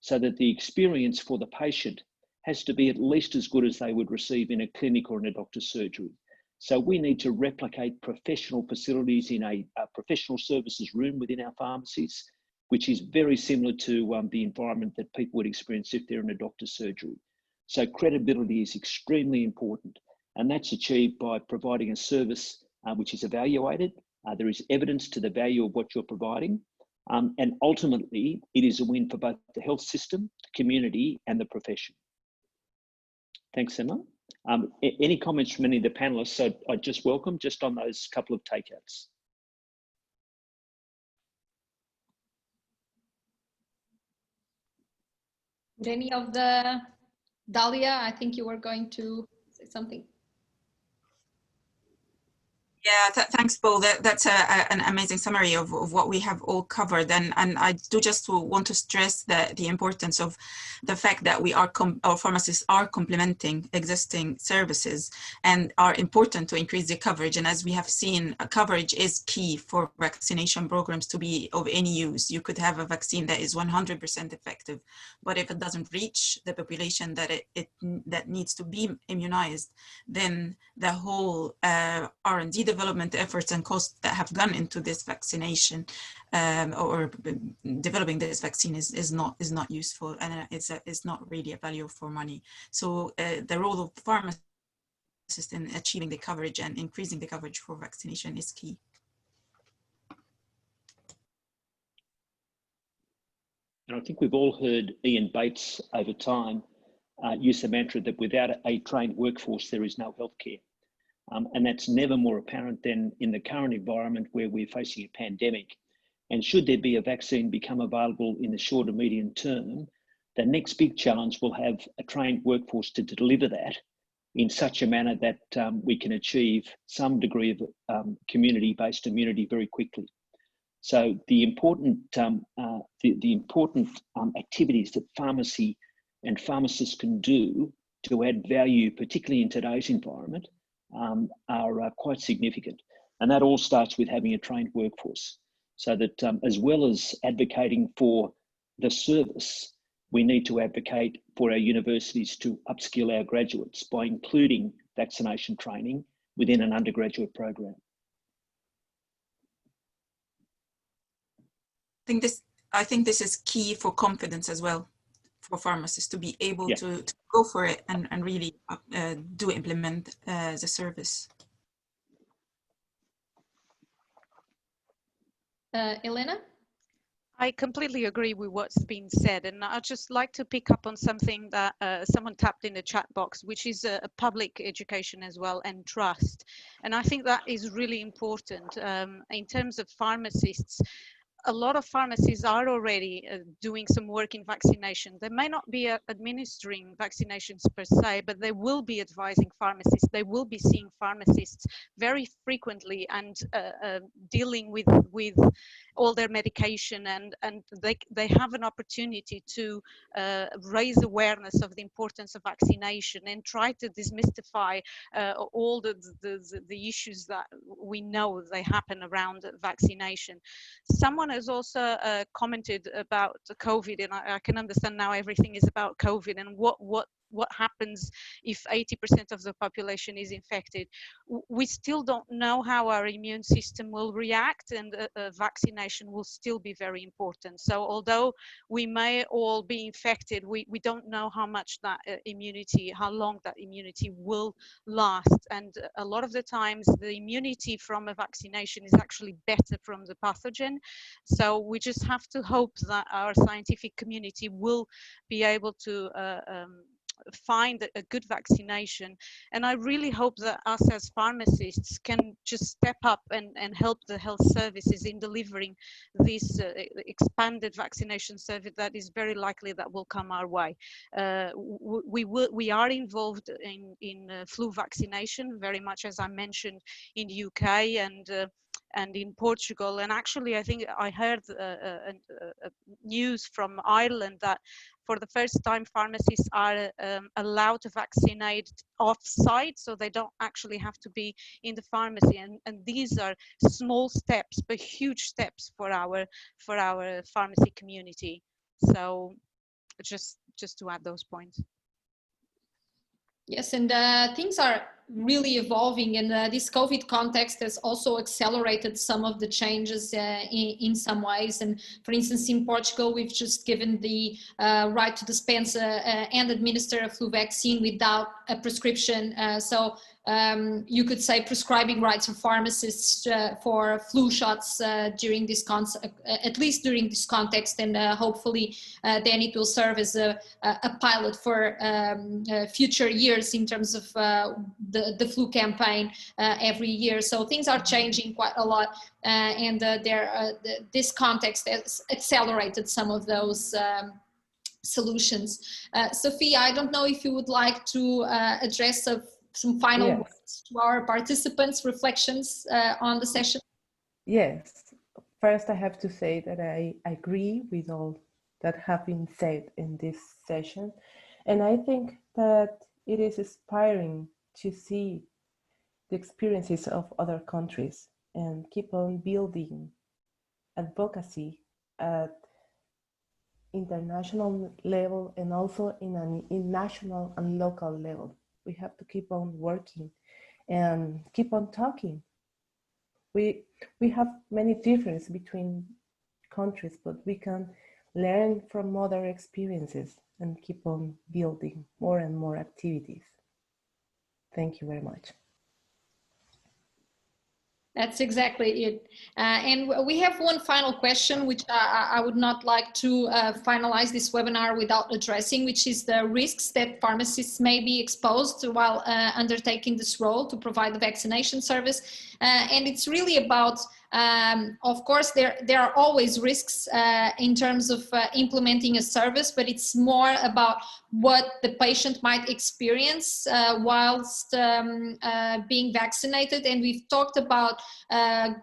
so that the experience for the patient has to be at least as good as they would receive in a clinic or in a doctor's surgery. So we need to replicate professional facilities in a professional services room within our pharmacies, which is very similar to the environment that people would experience if they're in a doctor's surgery. So credibility is extremely important, and that's achieved by providing a service which is evaluated. There is evidence to the value of what you're providing, and ultimately it is a win for both the health system, the community, and the profession. Thanks, Emma. Any comments from any of the panelists? So I just welcome just on those couple of takeouts. Would any of the, Dalia, I think you were going to say something. Yeah, thanks, Paul. That's an amazing summary of what we have all covered. And I do just want to stress the importance of the fact that our pharmacists are complementing existing services and are important to increase the coverage. And as we have seen, coverage is key for vaccination programs to be of any use. You could have a vaccine that is 100% effective, but if it doesn't reach the population that needs to be immunized, then the whole R&D development efforts and costs that have gone into this vaccination or developing this vaccine is not useful, and it's not really a value for money. So the role of pharmacists in achieving the coverage and increasing the coverage for vaccination is key. And I think we've all heard Ian Bates over time use the mantra that without a trained workforce, there is no healthcare. And that's never more apparent than in the current environment where we're facing a pandemic. And should there be a vaccine become available in the short and medium term, the next big challenge will have a trained workforce to deliver that in such a manner that we can achieve some degree of community-based immunity very quickly. So the important activities that pharmacy and pharmacists can do to add value, particularly in today's environment, are quite significant. And that all starts with having a trained workforce, so that as well as advocating for the service, we need to advocate for our universities to upskill our graduates by including vaccination training within an undergraduate program. I think this is key for confidence as well for pharmacists to be able Yeah. to go for it and really do implement the service. Elena? I completely agree with what's been said, and I'd just like to pick up on something that someone tapped in the chat box, which is a public education as well and trust. And I think that is really important in terms of pharmacists. A lot of pharmacies are already doing some work in vaccination. They may not be administering vaccinations per se, but they will be advising pharmacists. They will be seeing pharmacists very frequently and dealing with all their medication, and they have an opportunity to raise awareness of the importance of vaccination and try to demystify all the issues that we know they happen around vaccination. Someone has also commented about COVID, and I can understand now everything is about COVID and what happens if 80% of the population is infected. We still don't know how our immune system will react, and vaccination will still be very important. So although we may all be infected, we don't know how much that immunity, how long that immunity will last. And a lot of the times the immunity from a vaccination is actually better from the pathogen. So we just have to hope that our scientific community will be able to find a good vaccination. And I really hope that us as pharmacists can just step up and help the health services in delivering this expanded vaccination service that is very likely that will come our way. We are involved in flu vaccination, very much as I mentioned, in the UK and in Portugal. And actually, I think I heard news from Ireland that for the first time, pharmacists are allowed to vaccinate off-site, so they don't actually have to be in the pharmacy. And these are small steps, but huge steps for our pharmacy community. So just to add those points. Yes, and things are really evolving, and this COVID context has also accelerated some of the changes in some ways. And for instance, in Portugal, we've just given the right to dispense and administer a flu vaccine without a prescription. So you could say prescribing rights for pharmacists for flu shots during this at least during this context, and hopefully then it will serve as a pilot for future years in terms of the flu campaign every year. So things are changing quite a lot, and this context has accelerated some of those solutions. Sophia, I don't know if you would like to address some final words to our participants, reflections on the session. Yes. First, I have to say that I agree with all that have been said in this session. And I think that it is inspiring to see the experiences of other countries and keep on building advocacy at international level and also in national and local level. We have to keep on working and keep on talking. We have many differences between countries, but we can learn from other experiences and keep on building more and more activities. Thank you very much. That's exactly it. And we have one final question, which I would not like to finalize this webinar without addressing, which is the risks that pharmacists may be exposed while undertaking this role to provide the vaccination service. And it's really about, of course, there are always risks in terms of implementing a service, but it's more about what the patient might experience whilst being vaccinated. And we've talked about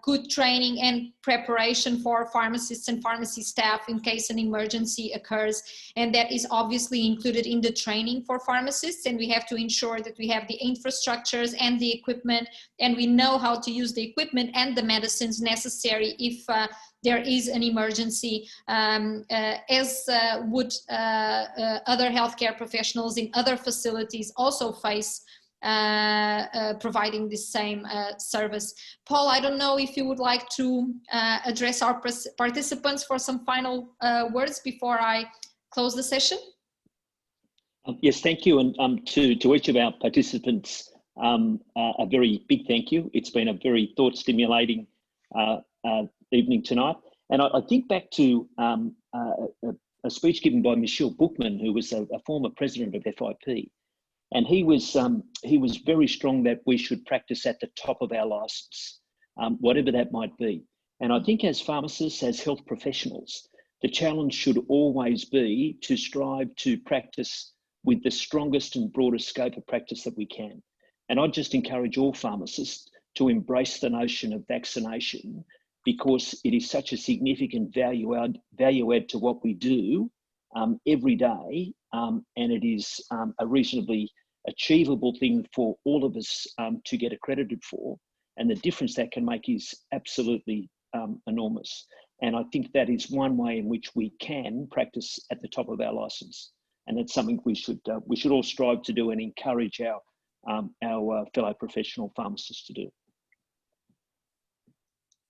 good training and preparation for pharmacists and pharmacy staff in case an emergency occurs. And that is obviously included in the training for pharmacists. And we have to ensure that we have the infrastructures and the equipment, and we know how to use the equipment and the medicines necessary if there is an emergency, as would other healthcare professionals in other facilities also face providing this same service. Paul, I don't know if you would like to address our participants for some final words before I close the session. Yes, thank you. And to each of our participants, a very big thank you. It's been a very thought-stimulating evening tonight. And I think back to a speech given by Michelle Bookman, who was a former president of FIP. And he was very strong that we should practice at the top of our license, whatever that might be. And I think as pharmacists, as health professionals, the challenge should always be to strive to practice with the strongest and broadest scope of practice that we can. And I'd just encourage all pharmacists to embrace the notion of vaccination, because it is such a significant value add to what we do every day, and it is a reasonably achievable thing for all of us to get accredited for, and the difference that can make is absolutely enormous. And I think that is one way in which we can practice at the top of our license, and that's something we should all strive to do and encourage our fellow professional pharmacists to do.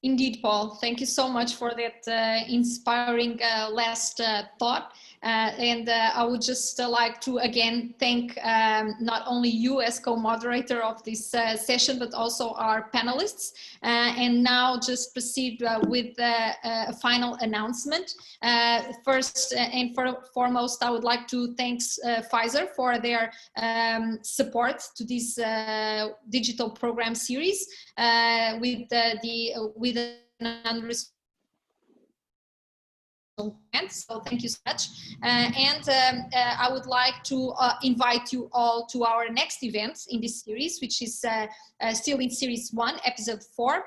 Indeed, Paul. Thank you so much for that inspiring last thought. And I would just like to again thank not only you as co-moderator of this session, but also our panelists. And now just proceed with a final announcement. First and foremost, I would like to thank Pfizer for their support to this digital program series with an unrestricted. So thank you so much. I would like to invite you all to our next event in this series, which is still in series 1, episode 4.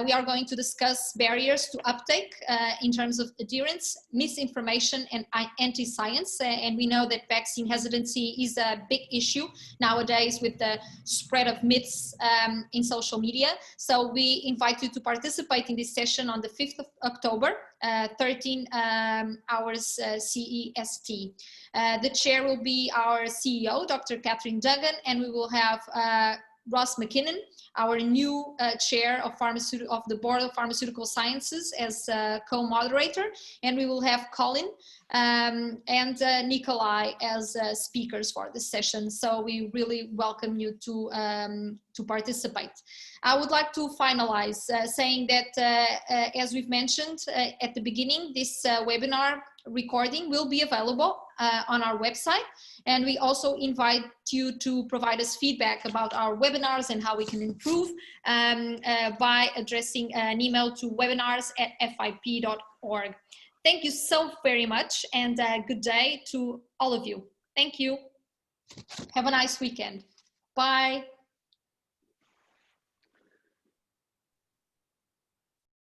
We are going to discuss barriers to uptake in terms of adherence, misinformation, and anti-science. And we know that vaccine hesitancy is a big issue nowadays with the spread of myths in social media. So we invite you to participate in this session on the 5th of October, 13 hours CEST. The chair will be our CEO, Dr. Catherine Duggan, and we will have Ross McKinnon, our new chair of the Board of Pharmaceutical Sciences, as co-moderator, and we will have Colin and Nikolai as speakers for this session. So we really welcome you to participate. I would like to finalize saying that, as we've mentioned at the beginning, this webinar recording will be available on our website, and we also invite you to provide us feedback about our webinars and how we can improve by addressing an email to webinars@fip.org. Thank you so very much, and good day to all of you. Thank you. Have a nice weekend. Bye.